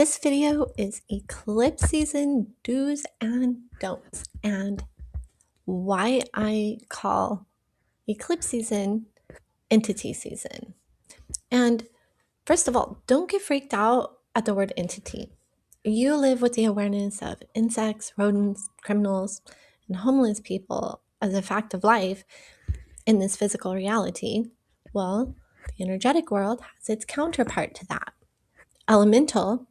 This video is eclipse season do's and don'ts, and why I call eclipse season entity season. And first of all, don't get freaked out at the word entity. You live with the awareness of insects, rodents, criminals, and homeless people as a fact of life in this physical reality. Well, the energetic world has its counterpart to that. Elemental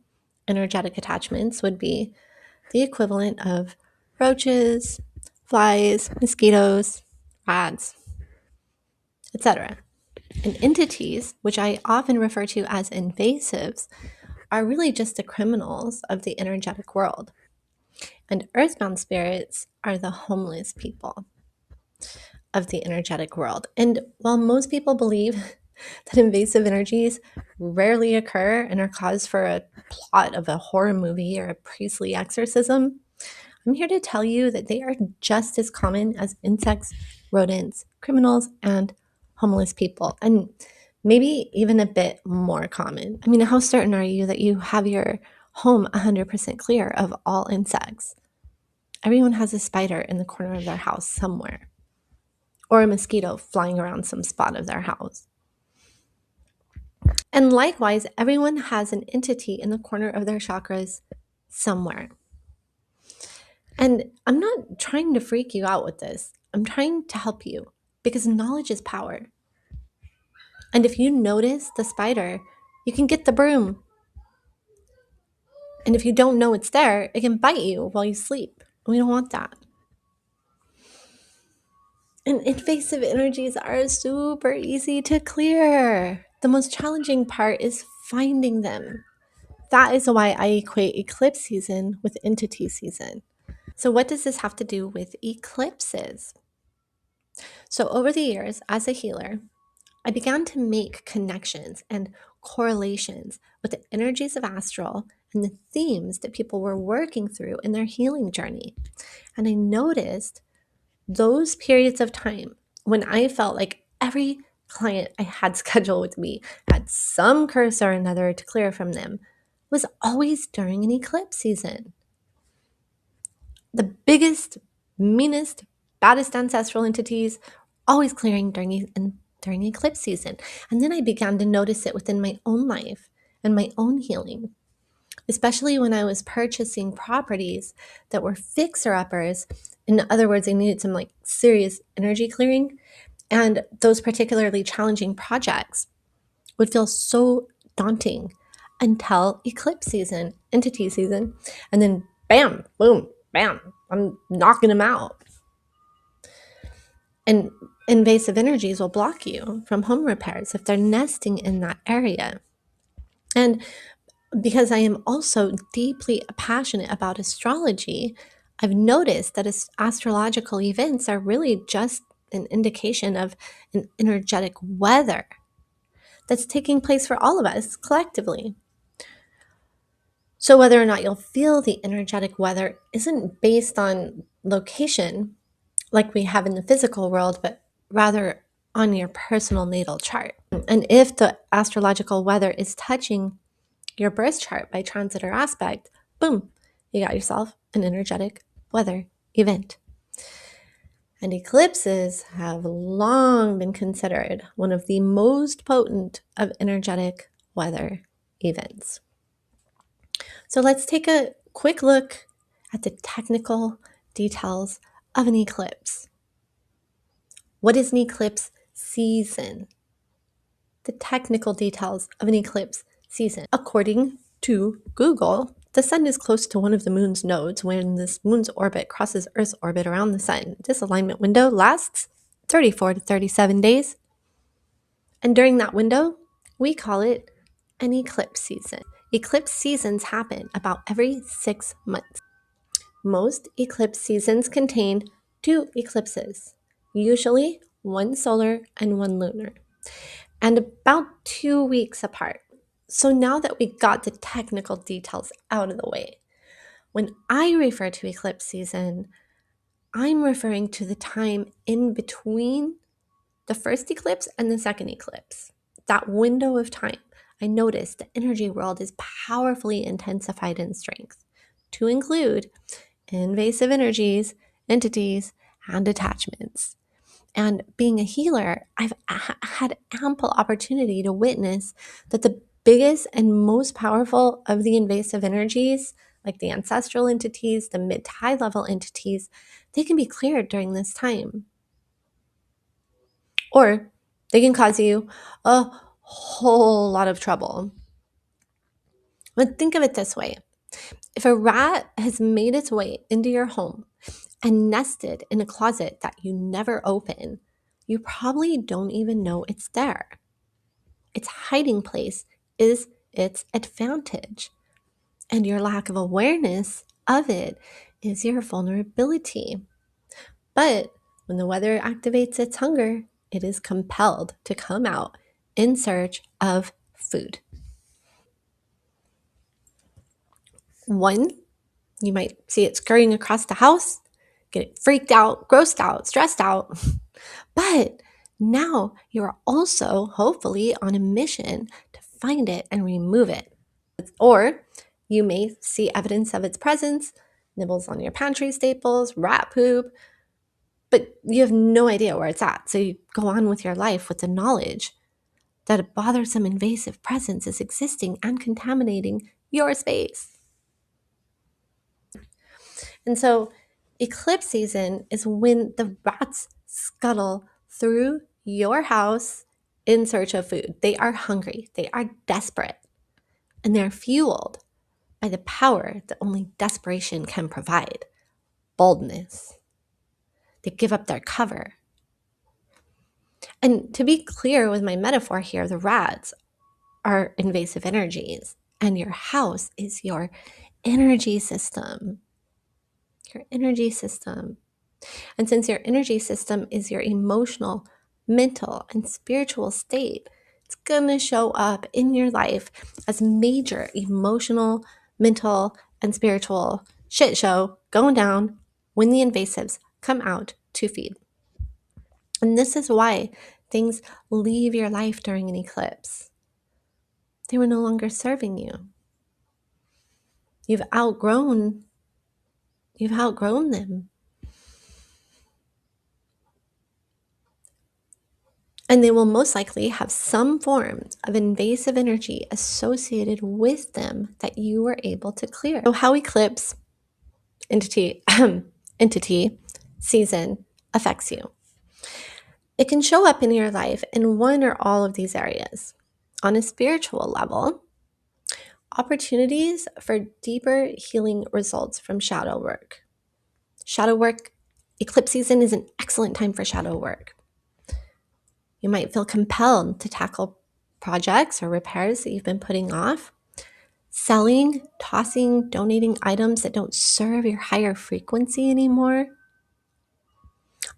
energetic attachments would be the equivalent of roaches, flies, mosquitoes, rats, etc. And entities, which I often refer to as invasives, are really just the criminals of the energetic world. And earthbound spirits are the homeless people of the energetic world. And while most people believe that invasive energies rarely occur and are cause for a plot of a horror movie or a priestly exorcism, I'm here to tell you that they are just as common as insects, rodents, criminals, and homeless people, and maybe even a bit more common. I mean, how certain are you that you have your home 100% clear of all insects? Everyone has a spider in the corner of their house somewhere, or a mosquito flying around some spot of their house. And likewise, everyone has an entity in the corner of their chakras somewhere. And I'm not trying to freak you out with this. I'm trying to help you because knowledge is power. And if you notice the spider, you can get the broom. And if you don't know it's there, it can bite you while you sleep. We don't want that. And invasive energies are super easy to clear. The most challenging part is finding them. That is why I equate eclipse season with entity season. So, what does this have to do with eclipses? So, over the years, as a healer, I began to make connections and correlations with the energies of astral and the themes that people were working through in their healing journey. And I noticed those periods of time when I felt like every client I had scheduled with me had some curse or another to clear from them was always during an eclipse season. The biggest, meanest, baddest ancestral entities always clearing during eclipse season. And then I began to notice it within my own life and my own healing, especially when I was purchasing properties that were fixer-uppers. In other words, I needed some like serious energy clearing. And those particularly challenging projects would feel so daunting until eclipse season, entity season, and then bam, boom, bam, I'm knocking them out. And invasive energies will block you from home repairs if they're nesting in that area. And because I am also deeply passionate about astrology, I've noticed that astrological events are really just an indication of an energetic weather that's taking place for all of us collectively. So, whether or not you'll feel the energetic weather isn't based on location like we have in the physical world, but rather on your personal natal chart. And if the astrological weather is touching your birth chart by transit or aspect, boom, you got yourself an energetic weather event. And eclipses have long been considered one of the most potent of energetic weather events. So let's take a quick look at the technical details of an eclipse. What is an eclipse season? The technical details of an eclipse season. According to Google, the sun is close to one of the moon's nodes when this moon's orbit crosses Earth's orbit around the sun. This alignment window lasts 34 to 37 days. And during that window, we call it an eclipse season. Eclipse seasons happen about every 6 months. Most eclipse seasons contain 2 eclipses, usually one solar and one lunar, and about 2 weeks apart. So now that we got the technical details out of the way, when I refer to eclipse season, I'm referring to the time in between the first eclipse and the second eclipse, that window of time I noticed the energy world is powerfully intensified in strength, to include invasive energies, entities, and attachments. And being a healer, I've had ample opportunity to witness that the biggest and most powerful of the invasive energies, like the ancestral entities, the mid to high level entities, they can be cleared during this time. Or they can cause you a whole lot of trouble. But think of it this way: if a rat has made its way into your home and nested in a closet that you never open, you probably don't even know it's there. Its hiding place is its advantage, and your lack of awareness of it is your vulnerability. But when the weather activates its hunger, it is compelled to come out in search of food. One, you might see it scurrying across the house, get freaked out, grossed out, stressed out. But now you're also hopefully on a mission to find it and remove it. Or you may see evidence of its presence, nibbles on your pantry staples, rat poop, but you have no idea where it's at. So you go on with your life with the knowledge that a bothersome invasive presence is existing and contaminating your space. And so eclipse season is when the rats scuttle through your house in search of food. They are hungry, they are desperate, and they're fueled by the power that only desperation can provide: boldness. They give up their cover. And to be clear with my metaphor here, the rats are invasive energies, and your house is your energy system. Your energy system. And since your energy system is your emotional, mental, and spiritual state, it's going to show up in your life as major emotional, mental, and spiritual shit show going down when the invasives come out to feed. And this is why things leave your life during an eclipse. They were no longer serving you. You've outgrown them. And they will most likely have some form of invasive energy associated with them that you were able to clear. So how eclipse entity season affects you. It can show up in your life in one or all of these areas. On a spiritual level, opportunities for deeper healing results from shadow work. Shadow work, eclipse season is an excellent time for shadow work. You might feel compelled to tackle projects or repairs that you've been putting off, selling, tossing, donating items that don't serve your higher frequency anymore.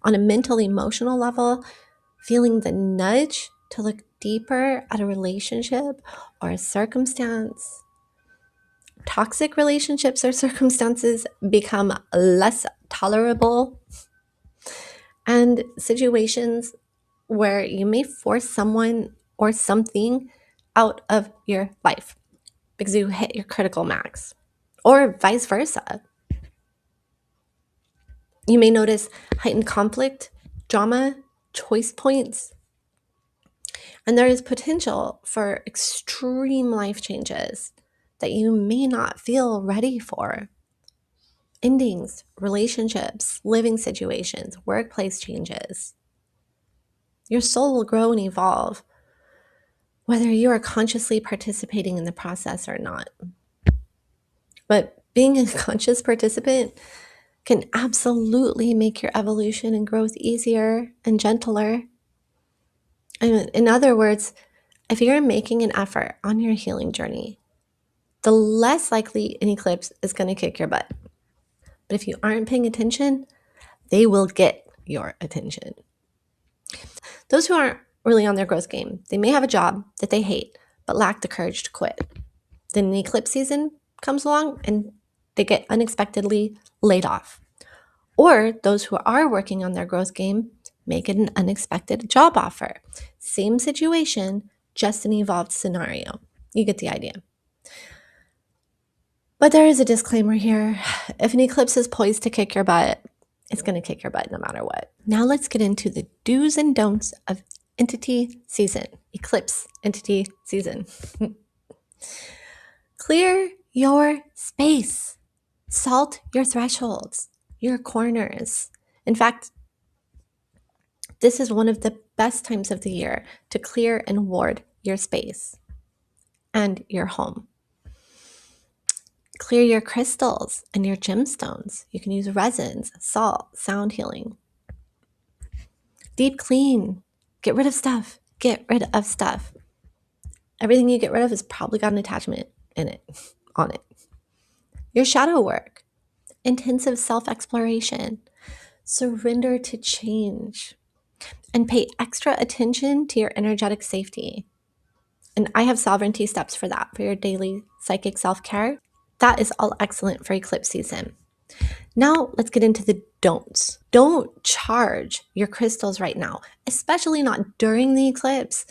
On a mental, emotional level, feeling the nudge to look deeper at a relationship or a circumstance. Toxic relationships or circumstances become less tolerable, and situations where you may force someone or something out of your life because you hit your critical max, or vice versa. You may notice heightened conflict, drama, choice points, and there is potential for extreme life changes that you may not feel ready for. Endings, relationships, living situations, workplace changes. Your soul will grow and evolve, whether you are consciously participating in the process or not. But being a conscious participant can absolutely make your evolution and growth easier and gentler. And in other words, if you're making an effort on your healing journey, the less likely an eclipse is going to kick your butt. But if you aren't paying attention, they will get your attention. Those who aren't really on their growth game, they may have a job that they hate, but lack the courage to quit. Then an eclipse season comes along and they get unexpectedly laid off. Or those who are working on their growth game may get an unexpected job offer. Same situation, just an evolved scenario. You get the idea. But there is a disclaimer here. If an eclipse is poised to kick your butt, it's going to kick your butt no matter what. Now let's get into the do's and don'ts of entity season, eclipse entity season. Clear your space. Salt your thresholds, your corners. In fact, this is one of the best times of the year to clear and ward your space and your home. Clear your crystals and your gemstones. You can use resins, salt, sound healing. Deep clean. Get rid of stuff. Get rid of stuff. Everything you get rid of has probably got an attachment in it, on it. Your shadow work. Intensive self-exploration. Surrender to change. And pay extra attention to your energetic safety. And I have sovereignty steps for that, for your daily psychic self-care. That is all excellent for eclipse season. Now let's get into the don'ts. Don't charge your crystals right now, especially not during the eclipse.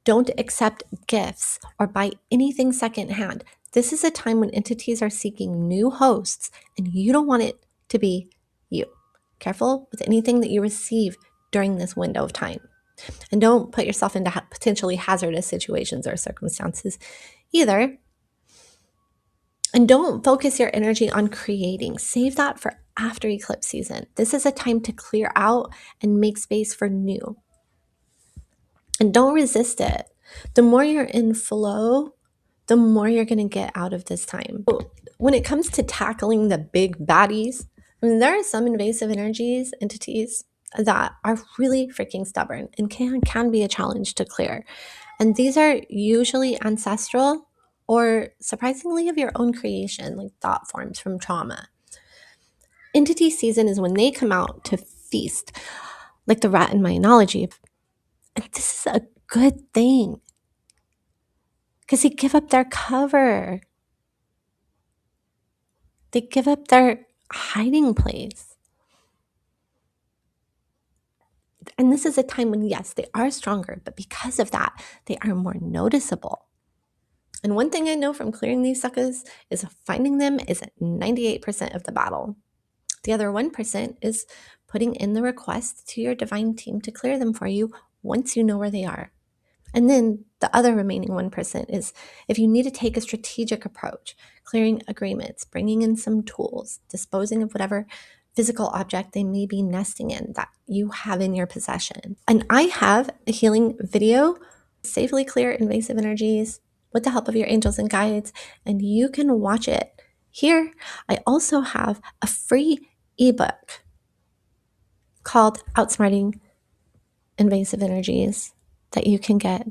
Don't accept gifts or buy anything secondhand. This is a time when entities are seeking new hosts and you don't want it to be you. Careful with anything that you receive during this window of time. And don't put yourself into potentially hazardous situations or circumstances either. And don't focus your energy on creating. Save that for after eclipse season. This is a time to clear out and make space for new. And don't resist it. The more you're in flow, the more you're going to get out of this time. When it comes to tackling the big baddies, I mean, there are some invasive entities that are really freaking stubborn and can be a challenge to clear. And these are usually ancestral or surprisingly of your own creation, like thought forms from trauma. Entity season is when they come out to feast, like the rat in my analogy. And this is a good thing because they give up their cover. They give up their hiding place. And this is a time when, yes, they are stronger, but because of that, they are more noticeable. And one thing I know from clearing these suckers is finding them is 98% of the battle. The other 1% is putting in the request to your divine team to clear them for you once you know where they are. And then the other remaining 1% is if you need to take a strategic approach, clearing agreements, bringing in some tools, disposing of whatever physical object they may be nesting in that you have in your possession. And I have a healing video, safely clear invasive energies with the help of your angels and guides, and you can watch it here. I also have a free ebook called Outsmarting Invasive Energies that you can get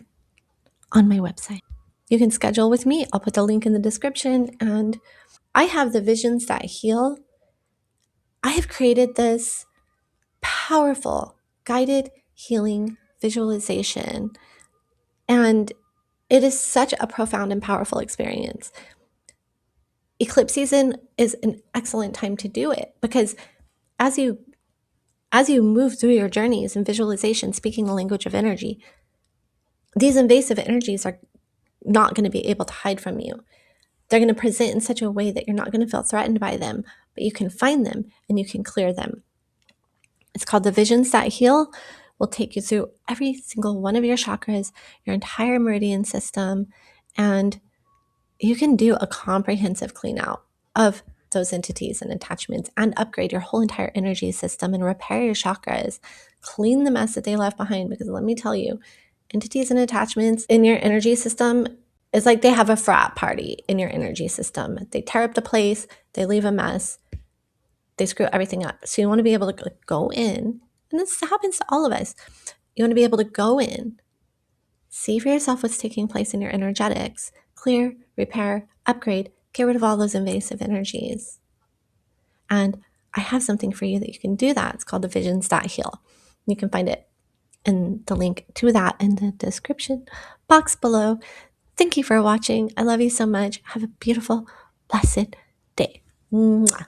on my website. You can schedule with me. I'll put the link in the description. And I have the Visions That Heal. I have created this powerful guided healing visualization. And it is such a profound and powerful experience. Eclipse season is an excellent time to do it because as you move through your journeys and visualization, speaking the language of energy, these invasive energies are not going to be able to hide from you. They're going to present in such a way that you're not going to feel threatened by them, but you can find them and you can clear them. It's called the Visions That Heal. We'll take you through every single one of your chakras, your entire meridian system, and you can do a comprehensive clean out of those entities and attachments and upgrade your whole entire energy system and repair your chakras, clean the mess that they left behind. Because let me tell you, entities and attachments in your energy system is like they have a frat party in your energy system. They tear up the place, they leave a mess, they screw everything up. So you want to be able to go in, and this happens to all of us. You want to be able to go in, see for yourself what's taking place in your energetics, clear, repair, upgrade, get rid of all those invasive energies. And I have something for you that you can do that. It's called the Visions That Heal. You can find it in the link to that in the description box below. Thank you for watching. I love you so much. Have a beautiful, blessed day. Mwah.